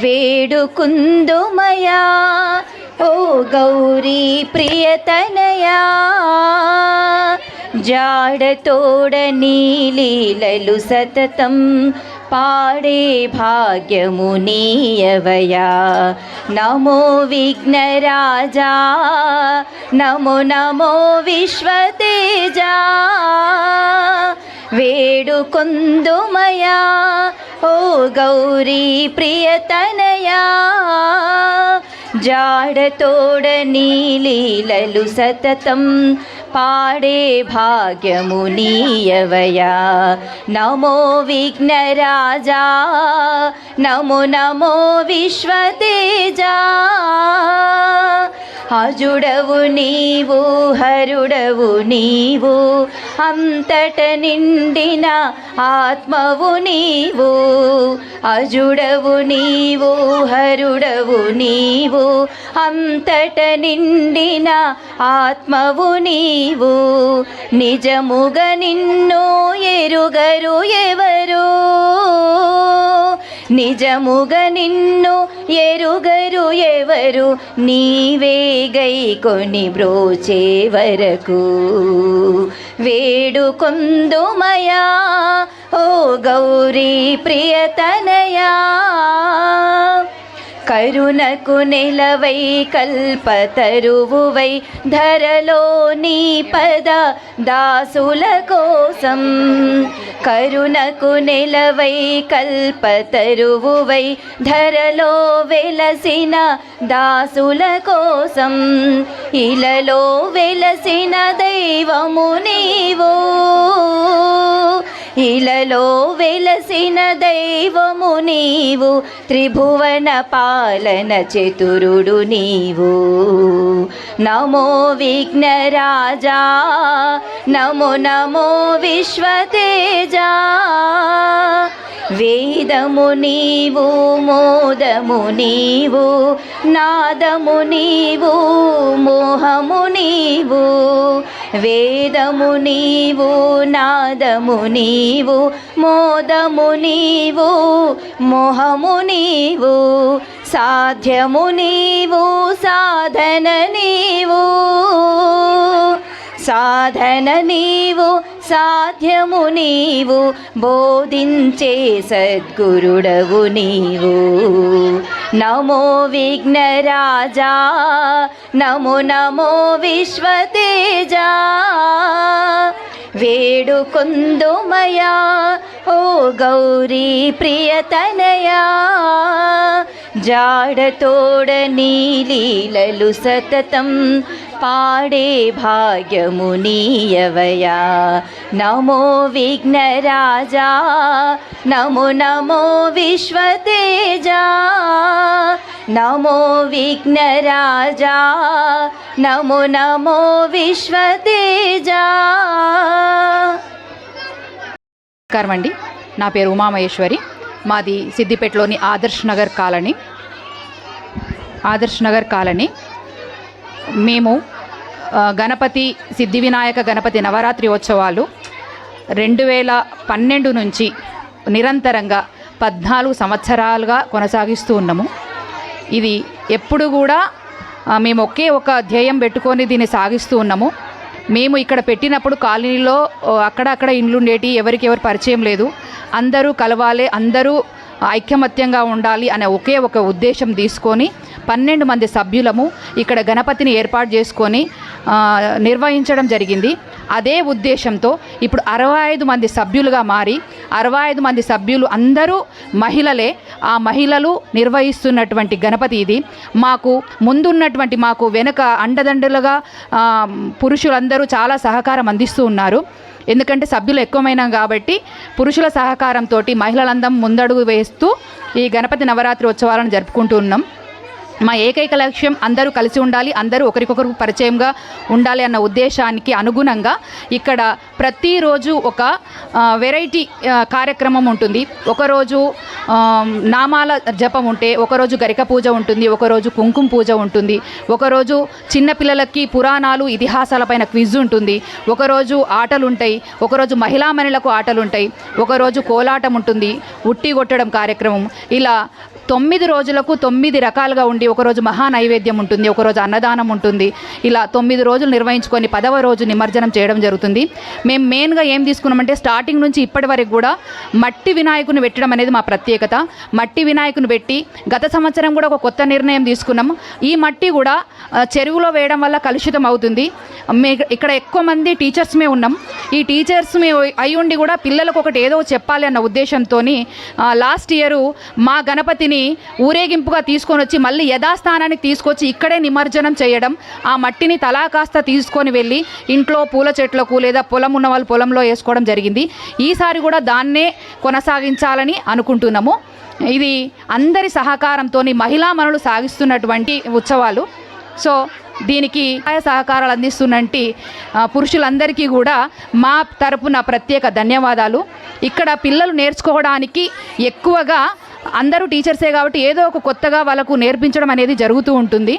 వేడుకుందుమయా ఓ గౌరీ ప్రియతనయా, జాడతోడ నీలీలలు సతతం పాడే భాగ్యము నీయవయా. నమో విఘ్నరాజా, నమో నమో విశ్వతేజా, వేడుకొందుమయా ఓ గౌరీ ప్రియతనయా, జాడతోడ నీలీలలు సతతం పాడే భాగ్యము నీయవయా. నమో విఘ్నరాజా, నమో నమో విశ్వతేజా, అజుడవు నీవు హరుడవు నీవు, అంతట నిండిన ఆత్మవు నీవు. అజుడవు నీవు హరుడవు నీవు, అంతట నిండిన ఆత్మవు నీవు. నిజముగా నిన్ను ఎరుగరు ఎవరు, నిజముగా నిన్ను ఎరుగరు ఎవరు, నీవే గైకొని బ్రోచే వరకు. వేడుకొందుమయా ఓ గౌరీ ప్రియతనయా, కరుణకు నెలవై కల్పతరువువై ధరలో నీ పద దాసుల కోసం. కరుణకు నెలవై కల్పతరువువై ధరలో వెలసిన దాసుల కోసం. ఇలలో వెలసిన దైవము నీవు, ఇలలో వెలసిన దైవము నీవు. త్రిభువన పాలన చతురుడు నీవు. నమో విఘ్నరాజా, నమో నమో విశ్వతేజా, వేదము నీవు మోదము నీవు, నాదము నీవు మోహము నీవు. వేదము నీవు నాదము నీవు, మోదము నీవు మోహము నీవు. సాధ్యము నీవు సాధన నీవు, సాధన నీవు సాధ్యము నీవు. బోధించే సద్గురుడవు నీవు. నమో విఘ్నరాజా, నమో నమో విశ్వతేజా, వేడుకొందుమయా ఓ గౌరీ ప్రియతనయా, జాడతోడ నీలీలలు సతతం పాడే భాగ్యము నీయవయా. నమో విఘ్నరాజా, నమో నమో విశ్వతేజా, నమో విఘ్నరాజా, నమో నమో విశ్వతేజా. నమస్కారం అండి, నా పేరు ఉమామహేశ్వరి. మాది సిద్దిపేటలోని ఆదర్శ్ నగర్ కాలనీ. మేము గణపతి సిద్ధి వినాయక గణపతి నవరాత్రి ఉత్సవాలు 2012 నుంచి నిరంతరంగా 14 సంవత్సరాలుగా కొనసాగిస్తూ ఉన్నాము. ఇది ఎప్పుడు కూడా మేము ఒకే ఒక ధ్యేయం పెట్టుకొని దీన్ని సాగిస్తూ ఉన్నాము. మేము ఇక్కడ పెట్టినప్పుడు కాలనీలో అక్కడక్కడ ఇండ్లు ఉండేటి, ఎవరికి ఎవరు పరిచయం లేదు. అందరూ కలవాలి, అందరూ ఐకమత్యంగా ఉండాలి అనే ఒకే ఒక ఉద్దేశం తీసుకొని 12 మంది సభ్యులము ఇక్కడ గణపతిని ఏర్పాటు చేసుకొని నిర్వహించడం జరిగింది. అదే ఉద్దేశంతో ఇప్పుడు 65 మంది సభ్యులుగా మారి 65 మంది సభ్యులు అందరూ మహిళలే. ఆ మహిళలు నిర్వహిస్తున్నటువంటి గణపతి ఇది. మాకు ముందున్నటువంటి మాకు వెనుక అండదండలుగా పురుషులందరూ చాలా సహకారం అందిస్తూ ఉన్నారు. ఎందుకంటే సభ్యులు ఎక్కువమైనాం కాబట్టి పురుషుల సహకారంతో మహిళలందరం ముందడుగు వేస్తూ ఈ గణపతి నవరాత్రి ఉత్సవాలను జరుపుకుంటూ ఉన్నాం. మా ఏకైక లక్ష్యం అందరూ కలిసి ఉండాలి, అందరూ ఒకరికొకరు పరిచయంగా ఉండాలి అన్న ఉద్దేశానికి అనుగుణంగా ఇక్కడ ప్రతిరోజు ఒక వెరైటీ కార్యక్రమం ఉంటుంది. ఒకరోజు నామాల జపం ఉంటే, ఒకరోజు గరిక పూజ ఉంటుంది, ఒకరోజు కుంకుమ పూజ ఉంటుంది, ఒకరోజు చిన్నపిల్లలకి పురాణాలు ఇతిహాసాలపైన క్విజ్ ఉంటుంది, ఒకరోజు ఆటలు ఉంటాయి, ఒకరోజు మహిళామణులకు ఆటలు ఉంటాయి, ఒకరోజు కోలాటం ఉంటుంది, ఉట్టి కొట్టడం కార్యక్రమం. ఇలా 9 రోజులకు 9 రకాలుగా ఉండి ఒకరోజు మహా నైవేద్యం ఉంటుంది, ఒకరోజు అన్నదానం ఉంటుంది. ఇలా 9 రోజులు నిర్వహించుకొని 10వ రోజు నిమజ్జనం చేయడం జరుగుతుంది. మేము మెయిన్గా ఏం తీసుకున్నామంటే స్టార్టింగ్ నుంచి ఇప్పటి వరకు కూడా మట్టి వినాయకుని పెట్టడం అనేది మా ప్రత్యేకత. మట్టి వినాయకుని పెట్టి గత సంవత్సరం కూడా ఒక కొత్త నిర్ణయం తీసుకున్నాము. ఈ మట్టి కూడా చెరువులో వేయడం వల్ల కలుషితం అవుతుంది. ఇక్కడ ఎక్కువ మంది టీచర్స్మే ఉన్నాం. ఈ టీచర్స్ అయి ఉండి కూడా పిల్లలకు ఒకటి ఏదో చెప్పాలి అన్న ఉద్దేశంతో లాస్ట్ ఇయర్ మా గణపతిని ఊరేగింపుగా తీసుకొని వచ్చి మళ్ళీ యథాస్థానానికి తీసుకొచ్చి ఇక్కడే నిమజ్జనం చేయడం, ఆ మట్టిని తలా కాస్త తీసుకొని వెళ్ళి ఇంట్లో పూల చెట్లకు లేదా పొలం ఉన్న వాళ్ళు పొలంలో వేసుకోవడం జరిగింది. ఈసారి కూడా దాన్నే కొనసాగించాలని అనుకుంటున్నాము. ఇది అందరి సహకారంతో మహిళా మనులు సాగిస్తున్నటువంటి ఉత్సవాలు. సో దీనికి సహకారాలు అందిస్తున్నట్టు పురుషులందరికీ కూడా మా తరపున ప్రత్యేక ధన్యవాదాలు. ఇక్కడ పిల్లలు నేర్చుకోవడానికి ఎక్కువగా అందరూ టీచర్సే కాబట్టి ఏదో ఒక కొత్తగా వాళ్ళకు నేర్పించడం అనేది జరుగుతూ ఉంటుంది.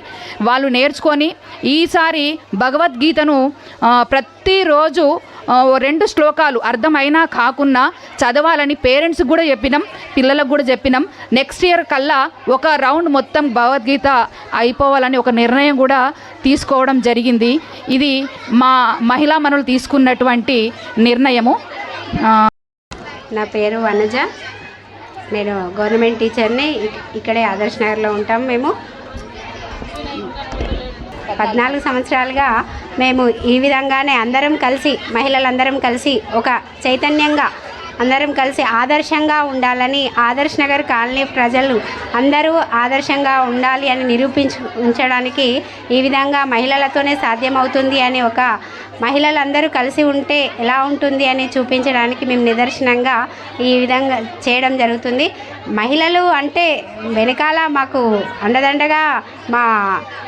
వాళ్ళు నేర్చుకొని ఈసారి భగవద్గీతను ప్రతిరోజు 2 శ్లోకాలు అర్థమైనా కాకున్నా చదవాలని పేరెంట్స్కి కూడా చెప్పినాం, పిల్లలకు కూడా చెప్పినాం. నెక్స్ట్ ఇయర్ కల్లా ఒక రౌండ్ మొత్తం భగవద్గీత అయిపోవాలని ఒక నిర్ణయం కూడా తీసుకోవడం జరిగింది. ఇది మా మహిళా మనులు తీసుకున్నటువంటి నిర్ణయము. నా పేరు వనజ, నేను గవర్నమెంట్ టీచర్ని. ఇక్కడే ఆదర్శ్ నగర్లో ఉంటాం. మేము 14 సంవత్సరాలుగా మేము ఈ విధంగానే అందరం కలిసి, మహిళలందరం కలిసి ఒక చైతన్యంగా అందరం కలిసి ఆదర్శంగా ఉండాలని, ఆదర్శ్ నగర్ కాలనీ ప్రజలు అందరూ ఆదర్శంగా ఉండాలి అని ఉంచడానికి ఈ విధంగా మహిళలతోనే సాధ్యమవుతుంది అని ఒక మహిళలందరూ కలిసి ఉంటే ఎలా ఉంటుంది అని చూపించడానికి మేము నిదర్శనంగా ఈ విధంగా చేయడం జరుగుతుంది. మహిళలు అంటే వెనకాల మాకు అండదండగా మా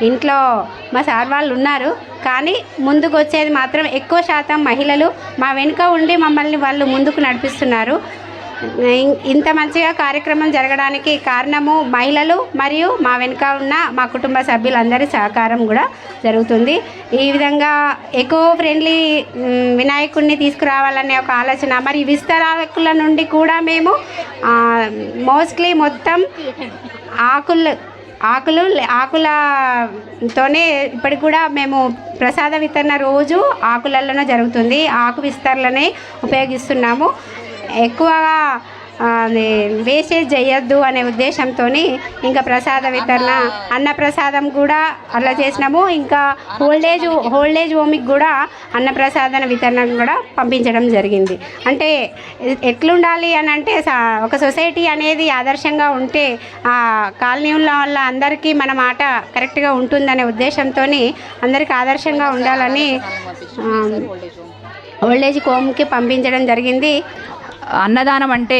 ఇంట్లో మా సార్ వాళ్ళు ఉన్నారు, కానీ ముందుకు వచ్చేది మాత్రం ఎక్కువ శాతం మహిళలు మా వెనుక ఉండి మమ్మల్ని వాళ్ళు ముందుకు నడిపిస్తున్నారు. ఇంత మంచిగా కార్యక్రమం జరగడానికి కారణము మహిళలు మరియు మా వెనుక ఉన్న మా కుటుంబ సభ్యులందరి సహకారం కూడా జరుగుతుంది. ఈ విధంగా ఎకో ఫ్రెండ్లీ వినాయకుడిని తీసుకురావాలనే ఒక ఆలోచన, మరి విస్తరాకుల నుండి కూడా మేము మోస్ట్లీ మొత్తం ఆకులతోనే ఇప్పటికి కూడా మేము ప్రసాద వితరణ రోజు ఆకులలోనే జరుగుతుంది. ఆకు విస్తరణనే ఉపయోగిస్తున్నాము. ఎక్కువగా వేస్టేజ్ చేయొద్దు అనే ఉద్దేశంతో ఇంకా ప్రసాద వితరణ, అన్నప్రసాదం కూడా అలా చేసినాము. ఇంకా హోల్డేజ్ హోమ్కి కూడా అన్నప్రసాదన వితరణ కూడా పంపించడం జరిగింది. అంటే ఎట్లుండాలి అని అంటే ఒక సొసైటీ అనేది ఆదర్శంగా ఉంటే ఆ కాలనీ వల్ల అందరికీ మన మాట కరెక్ట్గా ఉంటుందనే ఉద్దేశంతో అందరికీ ఆదర్శంగా ఉండాలని ఓల్డేజ్ హోమ్కి పంపించడం జరిగింది. అన్నదానం అంటే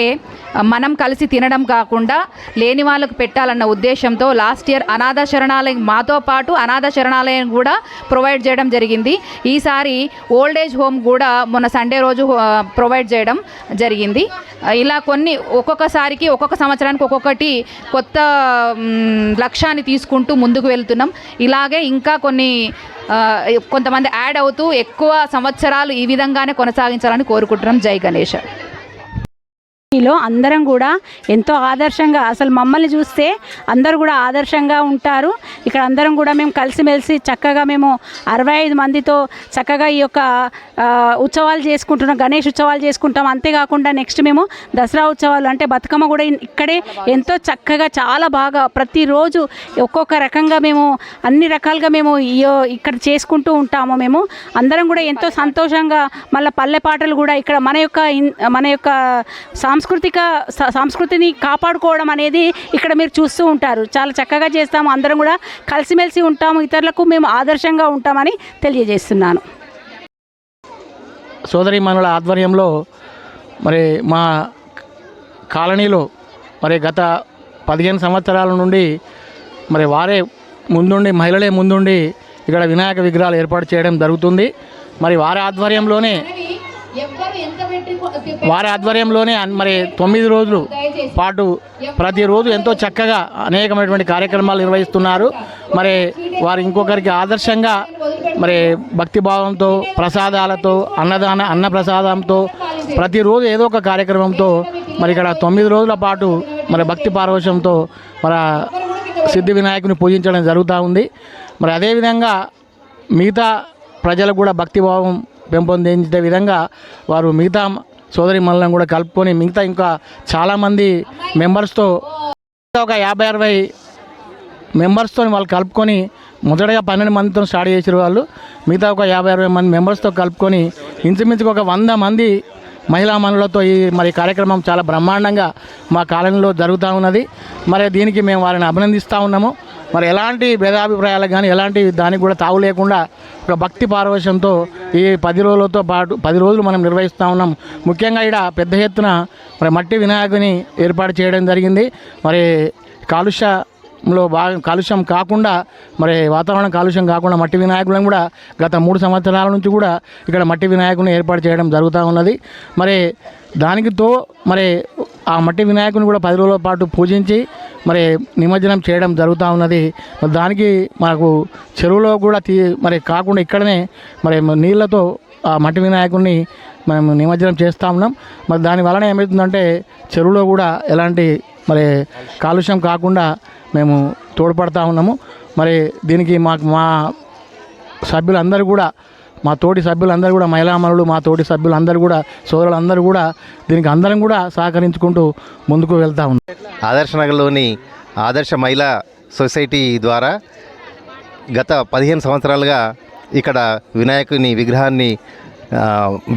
మనం కలిసి తినడం కాకుండా లేని వాళ్ళకు పెట్టాలన్న ఉద్దేశంతో లాస్ట్ ఇయర్ అనాథ శరణాలయం, మాతో పాటు అనాథ శరణాలయం కూడా ప్రొవైడ్ చేయడం జరిగింది. ఈసారి ఓల్డేజ్ హోమ్ కూడా మొన్న సండే రోజు ప్రొవైడ్ చేయడం జరిగింది. ఇలా కొన్ని ఒక్కొక్కసారికి ఒక్కొక్క సంవత్సరానికి ఒక్కొక్కటి కొత్త లక్ష్యాన్ని తీసుకుంటూ ముందుకు వెళ్తున్నాం. ఇలాగే ఇంకా కొంతమంది యాడ్ అవుతూ ఎక్కువ సంవత్సరాలు ఈ విధంగానే కొనసాగించాలని కోరుకుంటున్నాం. జై గణేష్. అందరం కూడా ఎంతో ఆదర్శంగా, అసలు మమ్మల్ని చూస్తే అందరూ కూడా ఆదర్శంగా ఉంటారు. ఇక్కడ అందరం కూడా మేము కలిసిమెలిసి చక్కగా మేము 65 మందితో చక్కగా ఈ యొక్క ఉత్సవాలు చేసుకుంటున్నాం, గణేష్ ఉత్సవాలు చేసుకుంటాం. అంతేకాకుండా నెక్స్ట్ మేము దసరా ఉత్సవాలు అంటే బతుకమ్మ కూడా ఇక్కడే ఎంతో చక్కగా చాలా బాగా ప్రతిరోజు ఒక్కొక్క రకంగా మేము అన్ని రకాలుగా మేము ఇక్కడ చేసుకుంటూ ఉంటాము. మేము అందరం కూడా ఎంతో సంతోషంగా, మళ్ళీ పల్లె పాటలు కూడా ఇక్కడ మన యొక్క సంస్కృతిని కాపాడుకోవడం అనేది ఇక్కడ మీరు చూస్తూ ఉంటారు. చాలా చక్కగా చేస్తాము. అందరం కూడా కలిసిమెలిసి ఉంటాము, ఇతరులకు మేము ఆదర్శంగా ఉంటామని తెలియజేస్తున్నాను. సోదరీమణుల ఆధ్వర్యంలో మరి మా కాలనీలో మరి గత 15 సంవత్సరాల నుండి మరి మహిళలే ముందుండి ఇక్కడ వినాయక విగ్రహాలు ఏర్పాటు చేయడం జరుగుతుంది. మరి వారి ఆధ్వర్యంలోనే మరి 9 రోజుల పాటు ప్రతిరోజు ఎంతో చక్కగా అనేకమైనటువంటి కార్యక్రమాలు నిర్వహిస్తున్నారు. మరి వారు ఇంకొకరికి ఆదర్శంగా మరి భక్తిభావంతో, ప్రసాదాలతో, అన్న ప్రసాదంతో ప్రతిరోజు ఏదో ఒక కార్యక్రమంతో మరి ఇక్కడ 9 రోజుల పాటు మరి భక్తి పారవశ్యంతో మరి సిద్ధి వినాయకుని పూజించడం జరుగుతూ ఉంది. మరి అదేవిధంగా మిగతా ప్రజలకు కూడా భక్తిభావం పెంపొందించే విధంగా వారు మిగతా సోదరి మనలను కూడా కలుపుకొని మిగతా ఇంకా చాలామంది మెంబర్స్తో ఒక 50-60 మెంబర్స్తో వాళ్ళు కలుపుకొని మొదటగా 12 మందితో స్టార్ట్ చేసారు వాళ్ళు. మిగతా ఒక 50-60 మంది మెంబర్స్తో కలుపుకొని ఇంచుమించుకు ఒక 100 మంది మహిళా మనులతో ఈ మరి కార్యక్రమం చాలా బ్రహ్మాండంగా మా కాలనీలో జరుగుతూ ఉన్నది. మరి దీనికి మేము వారిని అభినందిస్తూ ఉన్నాము. మరి ఎలాంటి భేదాభిప్రాయాలకు కానీ ఎలాంటి దానికి కూడా తావు లేకుండా ఒక భక్తి పారవశ్యంతో ఈ 10 రోజులతో పాటు 10 రోజులు మనం నిర్వహిస్తూ ఉన్నాం. ముఖ్యంగా ఇక్కడ పెద్ద ఎత్తున మరి మట్టి వినాయకుని ఏర్పాటు చేయడం జరిగింది. మరి కాలుష్యంలో కాలుష్యం కాకుండా మరి వాతావరణం కాలుష్యం కాకుండా మట్టి వినాయకులను కూడా గత 3 సంవత్సరాల నుంచి కూడా ఇక్కడ మట్టి వినాయకుని ఏర్పాటు చేయడం జరుగుతూ ఉన్నది. మరి దానికితో మరి ఆ మట్టి వినాయకుని కూడా 10 రోజుల పాటు పూజించి మరి నిమజ్జనం చేయడం జరుగుతూ ఉన్నది. మరి దానికి మనకు చెరువులో కూడా మరి కాకుండా ఇక్కడనే మరి నీళ్ళతో ఆ మట్టి వినాయకుడిని మేము నిమజ్జనం చేస్తూ ఉన్నాం. మరి దాని వలన ఏమవుతుందంటే చెరువులో కూడా ఎలాంటి మరి కాలుష్యం కాకుండా మేము తోడ్పడతా ఉన్నాము. మరి దీనికి మా సభ్యులందరూ కూడా మా తోటి సభ్యులందరూ కూడా మహిళామణులు మా తోటి సభ్యులందరూ కూడా సోదరులందరూ కూడా దీనికి అందరం కూడా సహకరించుకుంటూ ముందుకు వెళ్తూ ఉన్నాం. ఆదర్శ నగర్లోని ఆదర్శ మహిళా సొసైటీ ద్వారా గత 15 సంవత్సరాలుగా ఇక్కడ వినాయకుని విగ్రహాన్ని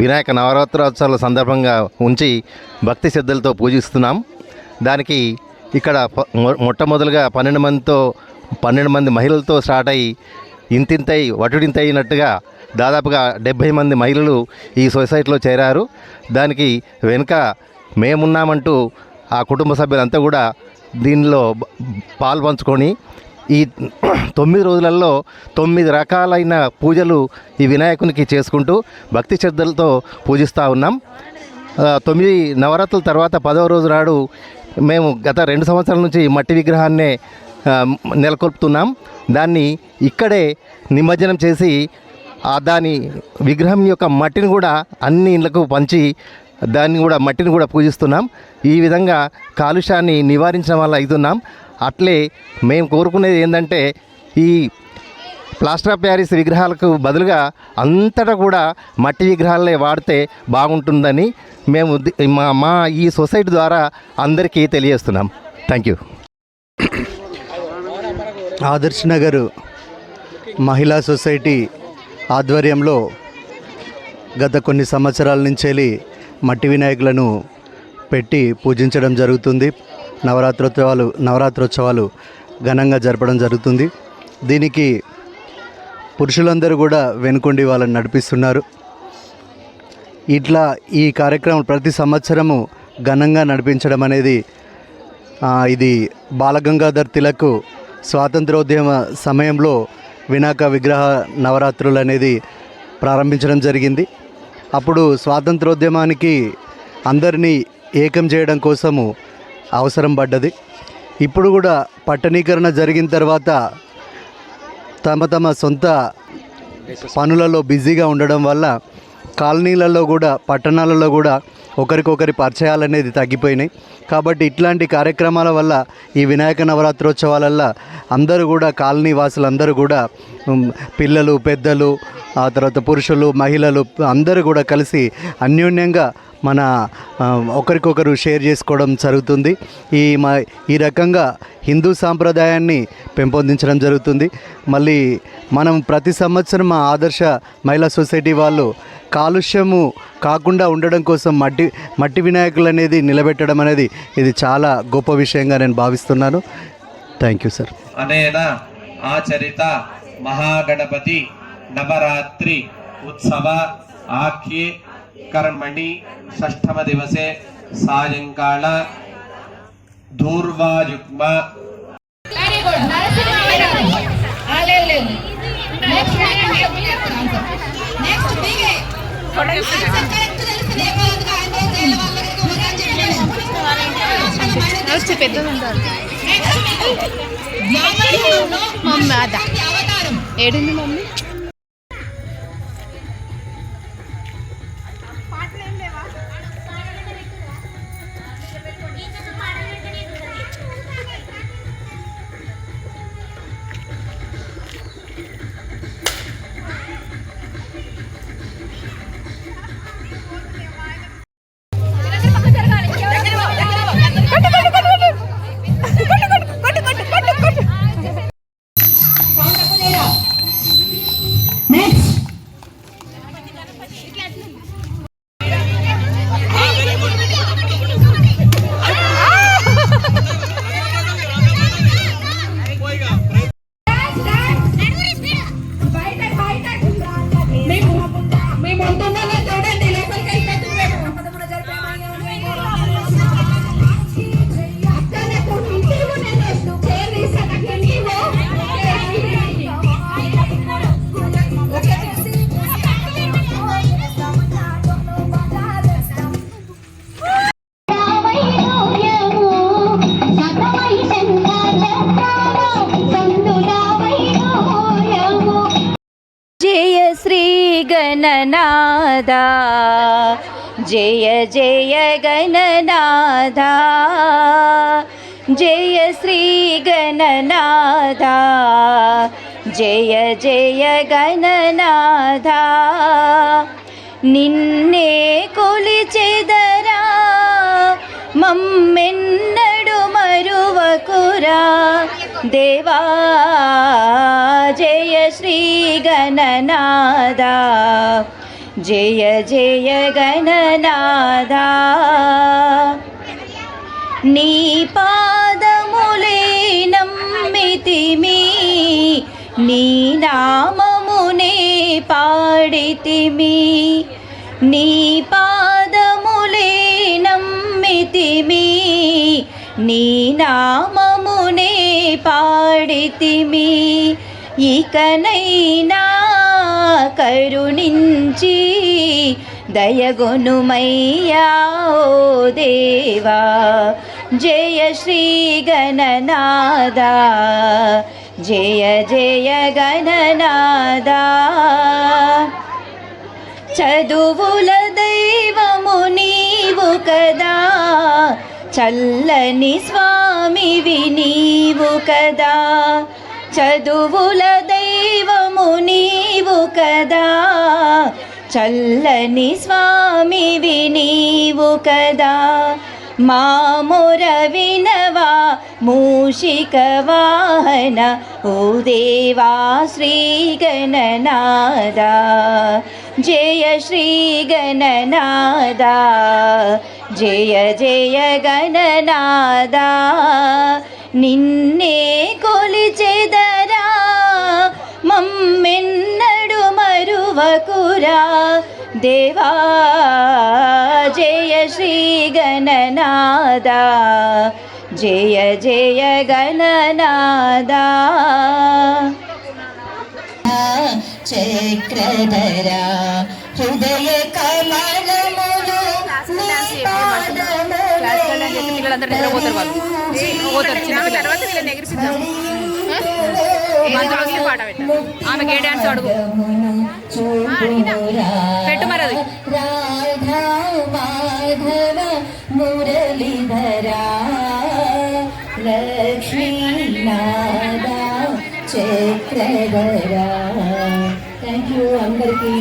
వినాయక నవరాత్రోత్సవాల సందర్భంగా ఉంచి భక్తి శ్రద్ధలతో పూజిస్తున్నాం. దానికి ఇక్కడ మొట్టమొదలుగా 12 మంది మహిళలతో స్టార్ట్ అయ్యి ఇంతింతై వటుడింతైనట్టుగా దాదాపుగా 70 మంది మహిళలు ఈ సొసైటీలో చేరారు. దానికి వెనుక మేమున్నామంటూ ఆ కుటుంబ సభ్యులంతా కూడా దీనిలో పాలు పంచుకొని ఈ 9 రోజులలో 9 రకాలైన పూజలు ఈ వినాయకునికి చేసుకుంటూ భక్తి శ్రద్ధలతో పూజిస్తూ ఉన్నాం. 9 నవరాత్రుల తర్వాత 10వ రోజు నాడు మేము గత 2 సంవత్సరాల నుంచి మట్టి విగ్రహాన్నే నెలకొల్పుతున్నాం. దాన్ని ఇక్కడే నిమజ్జనం చేసి దాని విగ్రహం యొక్క మట్టిని కూడా అన్ని ఇళ్లకు పంచి దాన్ని కూడా మట్టిని కూడా పూజిస్తున్నాం. ఈ విధంగా కాలుష్యాన్ని నివారించడం వల్ల అవుతున్నాం. అట్లే మేము కోరుకునేది ఏంటంటే ఈ ప్లాస్టర్ ఆఫ్ ప్యారిస్ విగ్రహాలకు బదులుగా అంతటా కూడా మట్టి విగ్రహాలనే వాడితే బాగుంటుందని మేము మా ఈ సొసైటీ ద్వారా అందరికీ తెలియజేస్తున్నాం. Thank you. ఆదర్శ్ నగర్ మహిళా సొసైటీ ఆధ్వర్యంలో గత కొన్ని సంవత్సరాల నుంచి మట్టి వినాయకులను పెట్టి పూజించడం జరుగుతుంది. నవరాత్రోత్సవాలు ఘనంగా జరపడం జరుగుతుంది. దీనికి పురుషులందరూ కూడా వెనుకొండి వాళ్ళని నడిపిస్తున్నారు. ఇట్లా ఈ కార్యక్రమం ప్రతి సంవత్సరము ఘనంగా నడిపించడం అనేది ఇది బాలగంగాధర్ తిలక్ స్వాతంత్రోద్యమ సమయంలో వినాయక విగ్రహ నవరాత్రులు అనేది ప్రారంభించడం జరిగింది. అప్పుడు స్వాతంత్రోద్యమానికి అందరినీ ఏకం చేయడం కోసము అవసరం పడ్డది. ఇప్పుడు కూడా పట్టణీకరణ జరిగిన తర్వాత తమ సొంత పనులలో బిజీగా ఉండడం వల్ల కాలనీలలో కూడా పట్టణాలలో కూడా ఒకరికొకరి పరిచయాలు అనేది తగ్గిపోయినాయి. కాబట్టి ఇట్లాంటి కార్యక్రమాల వల్ల ఈ వినాయక నవరాత్రోత్సవాలల్లో అందరూ కూడా కాలనీ వాసులందరూ కూడా పిల్లలు పెద్దలు ఆ తర్వాత పురుషులు మహిళలు అందరూ కూడా కలిసి అన్యోన్యంగా మన ఒకరికొకరు షేర్ చేసుకోవడం జరుగుతుంది. ఈ రకంగా హిందూ సాంప్రదాయాన్ని పెంపొందించడం జరుగుతుంది. మళ్ళీ మనం ప్రతి సంవత్సరం మా ఆదర్శ మహిళా సొసైటీ వాళ్ళు కాలుష్యము కాకుండా ఉండడం కోసం మట్టి వినాయకులు అనేది నిలబెట్టడం అనేది ఇది చాలా గొప్ప విషయంగా నేను భావిస్తున్నాను. Thank you sir. అనేన ఆచరిత మహాగణపతి నవరాత్రి ఉత్సవ ఆఖ్యే కర్మణి షష్ఠమ దివసే సాయంకాల ధూర్వాయుగ్మ మమ్మీ అదా ఏడుంది మమ్మీ गणनादा जय जय गणनादा जय श्री गणनादा जय जय गणनादा నిన్నే కొలిచెదరా మమ్మెన్నడు మరువకురా దేవా జయ శ్రీ గణనాదా జయ జయ గణనాదా నీ పాదములే నమ్మితిమి నీ నామమునే పాడితిమి నీ పాదములే నమ్మితిమి నీ నామమునే పాడితిమి ఇకనైనా కరుణించి దయగొనుమయ్యా ఓ దేవా జయ శ్రీ గణనాదా జయ జయ గణనాదా చదువుల దైవము నీవు కదా చల్లని స్వామివి నీవు కదా చదువుల దైవము నీవు కదా చల్లని స్వామివి నీవు కదా మా మొర వినవా మూషిక వాహన ఓ దేవా శ్రీ గణనాదా జయ శ్రీ గణనాదా జయ జయ గణనాదా నిన్నే కొలిచెదరా మమ్మెన్నడు మరువకురా దేవా జయ శ్రీ గణనాదా జయ జయ గణనాదా చక్రధరా హృదయ కమలములు పిల్లలందరూ నిద్రపోతారు వాళ్ళు పోతారు చిన్నపిల్లలు మంత్రులకి పాట పెట్టారు ఆమెకి ఏ డ్యాన్స్ అడుగు పెట్టు మరి అది రాధా మాధవ మురళీధరా లక్ష్మీనాథ చక్రధరా థ్యాంక్ యూ అందరికీ